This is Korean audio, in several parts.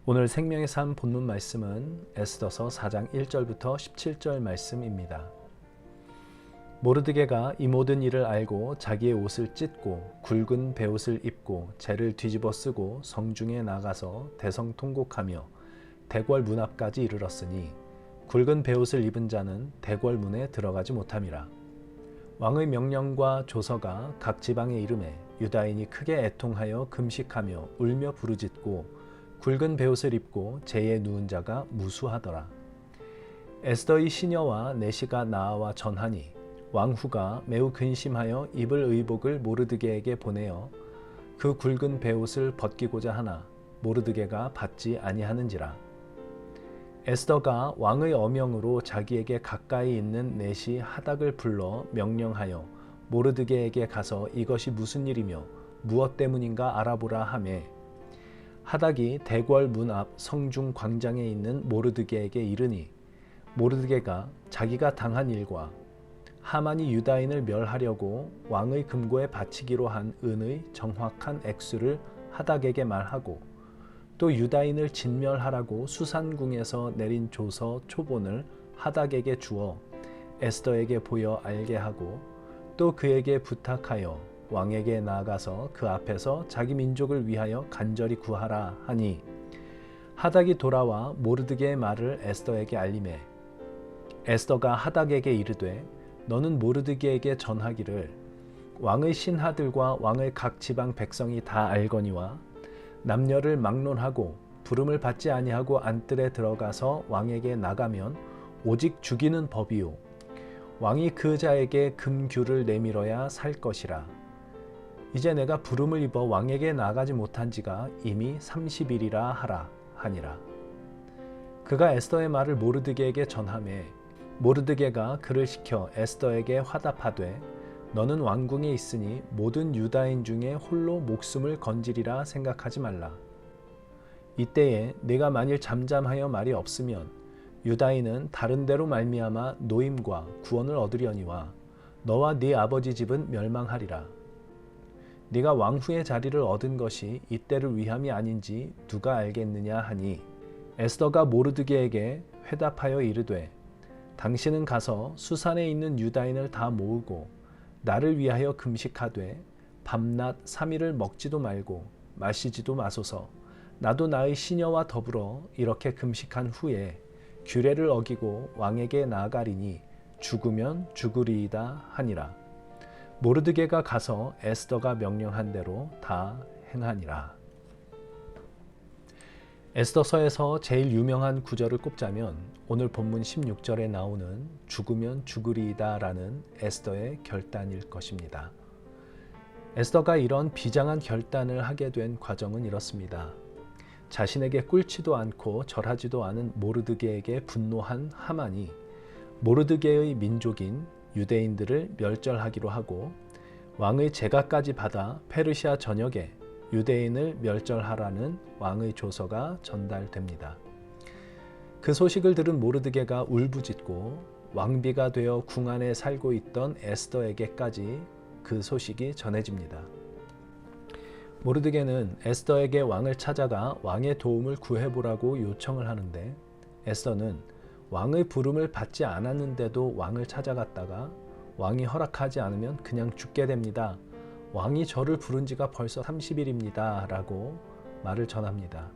오늘 생명의 삶 본문 말씀은 에스더서 4장 1절부터 17절 말씀입니다. 모르드게가 이 모든 일을 알고 자기의 옷을 찢고 굵은 베옷을 입고 재를 뒤집어 쓰고 성중에 나가서 대성통곡하며 대궐 문 앞까지 이르렀으니 굵은 베옷을 입은 자는 대궐 문에 들어가지 못함이라. 왕의 명령과 조서가 각 지방에 이르매 유다인이 크게 애통하여 금식하며 울며 부르짖고 굵은 베옷을 입고 재에 누운 자가 무수하더라. 에스더의 시녀와 내시가 나아와 전하니 왕후가 매우 근심하여 입을 의복을 모르드게에게 보내어 그 굵은 베옷을 벗기고자 하나 모르드게가 받지 아니하는지라. 에스더가 왕의 어명으로 자기에게 가까이 있는 내시 하닥을 불러 명령하여 모르드게에게 가서 이것이 무슨 일이며 무엇 때문인가 알아보라 하매 하닥이 대궐 문 앞 성중 광장에 있는 모르드게에게 이르니 모르드게가 자기가 당한 일과 하만이 유다인을 멸하려고 왕의 금고에 바치기로 한 은의 정확한 액수를 하닥에게 말하고 또 유다인을 진멸하라고 수산궁에서 내린 조서 초본을 하닥에게 주어 에스더에게 보여 알게 하고 또 그에게 부탁하여 왕에게 나아가서 그 앞에서 자기 민족을 위하여 간절히 구하라 하니 하닥이 돌아와 모르드게의 말을 에스더에게 알리매 에스더가 하닥에게 이르되 너는 모르드게에게 전하기를 왕의 신하들과 왕의 각 지방 백성이 다 알거니와 남녀를 막론하고 부름을 받지 아니하고 안뜰에 들어가서 왕에게 나가면 오직 죽이는 법이요 왕이 그 자에게 금규를 내밀어야 살 것이라. 이제 내가 부름을 입어 왕에게 나가지 못한 지가 이미 30일이라 하라 하니라. 그가 에스더의 말을 모르드게에게 전하매 모르드게가 그를 시켜 에스더에게 화답하되 너는 왕궁에 있으니 모든 유다인 중에 홀로 목숨을 건지리라 생각하지 말라. 이때에 네가 만일 잠잠하여 말이 없으면 유다인은 다른 데로 말미암아 노임과 구원을 얻으려니와 너와 네 아버지 집은 멸망하리라. 네가 왕후의 자리를 얻은 것이 이때를 위함이 아닌지 누가 알겠느냐 하니 에스더가 모르드게에게 회답하여 이르되 당신은 가서 수산에 있는 유다인을 다 모으고 나를 위하여 금식하되 밤낮 3일을 먹지도 말고 마시지도 마소서. 나도 나의 시녀와 더불어 이렇게 금식한 후에 규례를 어기고 왕에게 나아가리니 죽으면 죽으리이다 하니라. 모르드게가 가서 에스더가 명령한 대로 다 행하니라. 에스더서에서 제일 유명한 구절을 꼽자면 오늘 본문 16절에 나오는 죽으면 죽으리이다 라는 에스더의 결단일 것입니다. 에스더가 이런 비장한 결단을 하게 된 과정은 이렇습니다. 자신에게 꿇지도 않고 절하지도 않은 모르드게에게 분노한 하만이 모르드게의 민족인 유대인들을 멸절하기로 하고 왕의 제가까지 받아 페르시아 전역에 유대인을 멸절하라는 왕의 조서가 전달됩니다. 그 소식을 들은 모르드게가 울부짖고 왕비가 되어 궁 안에 살고 있던 에스더에게까지 그 소식이 전해집니다. 모르드게는 에스더에게 왕을 찾아가 왕의 도움을 구해보라고 요청을 하는데 에스더는 왕의 부름을 받지 않았는데도 왕을 찾아갔다가 왕이 허락하지 않으면 그냥 죽게 됩니다. 왕이 저를 부른 지가 벌써 30일입니다. 라고 말을 전합니다.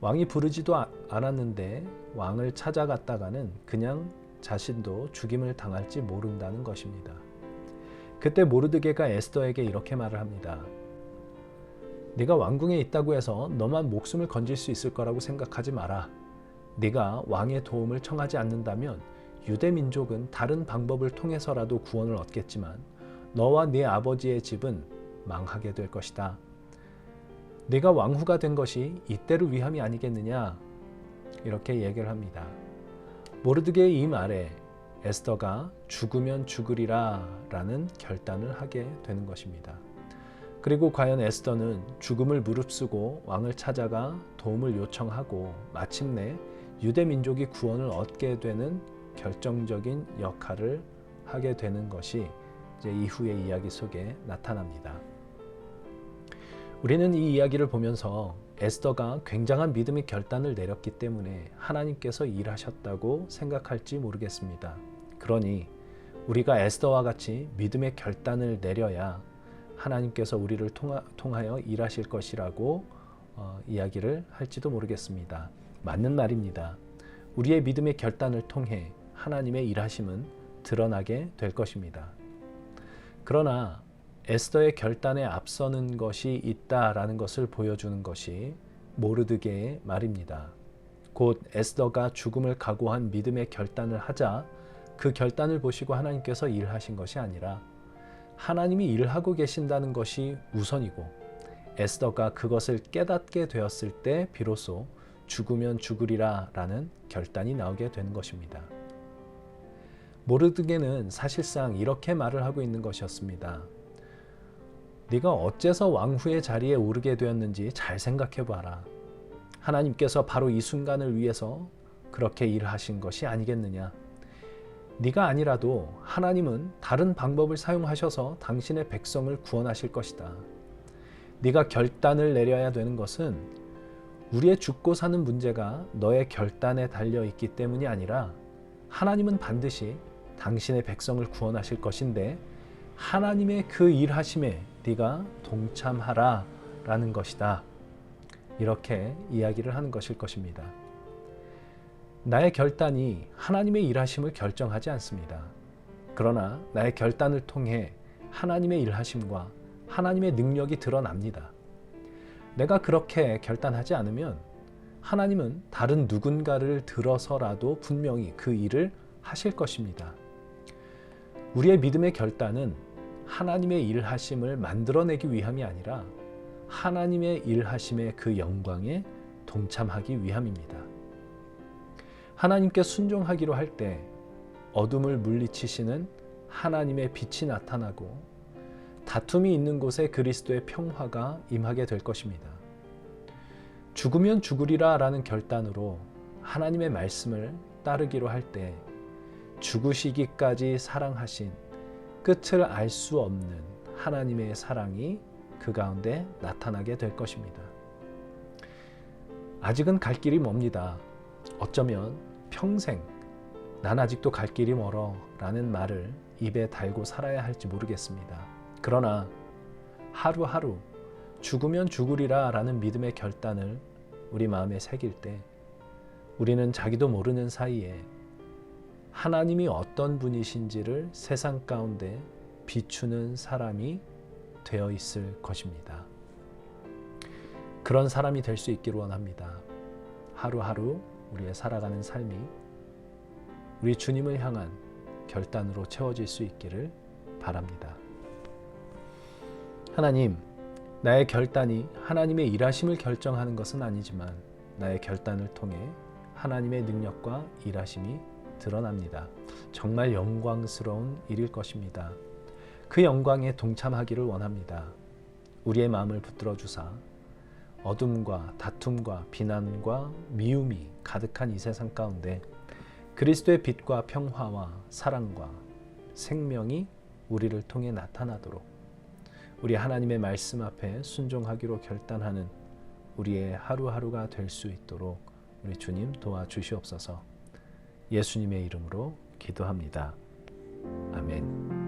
왕이 부르지도 않았는데 왕을 찾아갔다가는 그냥 자신도 죽임을 당할지 모른다는 것입니다. 그때 모르드게가 에스더에게 이렇게 말을 합니다. 네가 왕궁에 있다고 해서 너만 목숨을 건질 수 있을 거라고 생각하지 마라. 네가 왕의 도움을 청하지 않는다면 유대 민족은 다른 방법을 통해서라도 구원을 얻겠지만 너와 네 아버지의 집은 망하게 될 것이다. 네가 왕후가 된 것이 이때를 위함이 아니겠느냐? 이렇게 얘기를 합니다. 모르드게의 이 말에 에스더가 죽으면 죽으리라 라는 결단을 하게 되는 것입니다. 그리고 과연 에스더는 죽음을 무릅쓰고 왕을 찾아가 도움을 요청하고 마침내 유대 민족이 구원을 얻게 되는 결정적인 역할을 하게 되는 것이 이제 이후의 이야기 속에 나타납니다. 우리는 이 이야기를 보면서 에스더가 굉장한 믿음의 결단을 내렸기 때문에 하나님께서 일하셨다고 생각할지 모르겠습니다. 그러니 우리가 에스더와 같이 믿음의 결단을 내려야 하나님께서 우리를 통하여 일하실 것이라고 이야기를 할지도 모르겠습니다. 맞는 말입니다. 우리의 믿음의 결단을 통해 하나님의 일하심은 드러나게 될 것입니다. 그러나 에스더의 결단에 앞서는 것이 있다라는 것을 보여주는 것이 모르드게의 말입니다. 곧 에스더가 죽음을 각오한 믿음의 결단을 하자 그 결단을 보시고 하나님께서 일하신 것이 아니라 하나님이 일하고 계신다는 것이 우선이고 에스더가 그것을 깨닫게 되었을 때 비로소 죽으면 죽으리라 라는 결단이 나오게 되는 것입니다. 모르드게는 사실상 이렇게 말을 하고 있는 것이었습니다. 네가 어째서 왕후의 자리에 오르게 되었는지 잘 생각해 봐라. 하나님께서 바로 이 순간을 위해서 그렇게 일하신 것이 아니겠느냐. 네가 아니라도 하나님은 다른 방법을 사용하셔서 당신의 백성을 구원하실 것이다. 네가 결단을 내려야 되는 것은 우리의 죽고 사는 문제가 너의 결단에 달려 있기 때문이 아니라 하나님은 반드시 당신의 백성을 구원하실 것인데 하나님의 그 일하심에 네가 동참하라 라는 것이다. 이렇게 이야기를 하는 것일 것입니다. 나의 결단이 하나님의 일하심을 결정하지 않습니다. 그러나 나의 결단을 통해 하나님의 일하심과 하나님의 능력이 드러납니다. 내가 그렇게 결단하지 않으면 하나님은 다른 누군가를 들어서라도 분명히 그 일을 하실 것입니다. 우리의 믿음의 결단은 하나님의 일하심을 만들어내기 위함이 아니라 하나님의 일하심의 그 영광에 동참하기 위함입니다. 하나님께 순종하기로 할 때 어둠을 물리치시는 하나님의 빛이 나타나고 다툼이 있는 곳에 그리스도의 평화가 임하게 될 것입니다. 죽으면 죽으리라 라는 결단으로 하나님의 말씀을 따르기로 할 때 죽으시기까지 사랑하신 끝을 알 수 없는 하나님의 사랑이 그 가운데 나타나게 될 것입니다. 아직은 갈 길이 멉니다. 어쩌면 평생 난 아직도 갈 길이 멀어 라는 말을 입에 달고 살아야 할지 모르겠습니다. 그러나 하루하루 죽으면 죽으리라 라는 믿음의 결단을 우리 마음에 새길 때 우리는 자기도 모르는 사이에 하나님이 어떤 분이신지를 세상 가운데 비추는 사람이 되어 있을 것입니다. 그런 사람이 될 수 있기를 원합니다. 하루하루 우리의 살아가는 삶이 우리 주님을 향한 결단으로 채워질 수 있기를 바랍니다. 하나님, 나의 결단이 하나님의 일하심을 결정하는 것은 아니지만 나의 결단을 통해 하나님의 능력과 일하심이 드러납니다. 정말 영광스러운 일일 것입니다. 그 영광에 동참하기를 원합니다. 우리의 마음을 붙들어 주사 어둠과 다툼과 비난과 미움이 가득한 이 세상 가운데 그리스도의 빛과 평화와 사랑과 생명이 우리를 통해 나타나도록 우리 하나님의 말씀 앞에 순종하기로 결단하는 우리의 하루하루가 될 수 있도록 우리 주님 도와주시옵소서. 예수님의 이름으로 기도합니다. 아멘.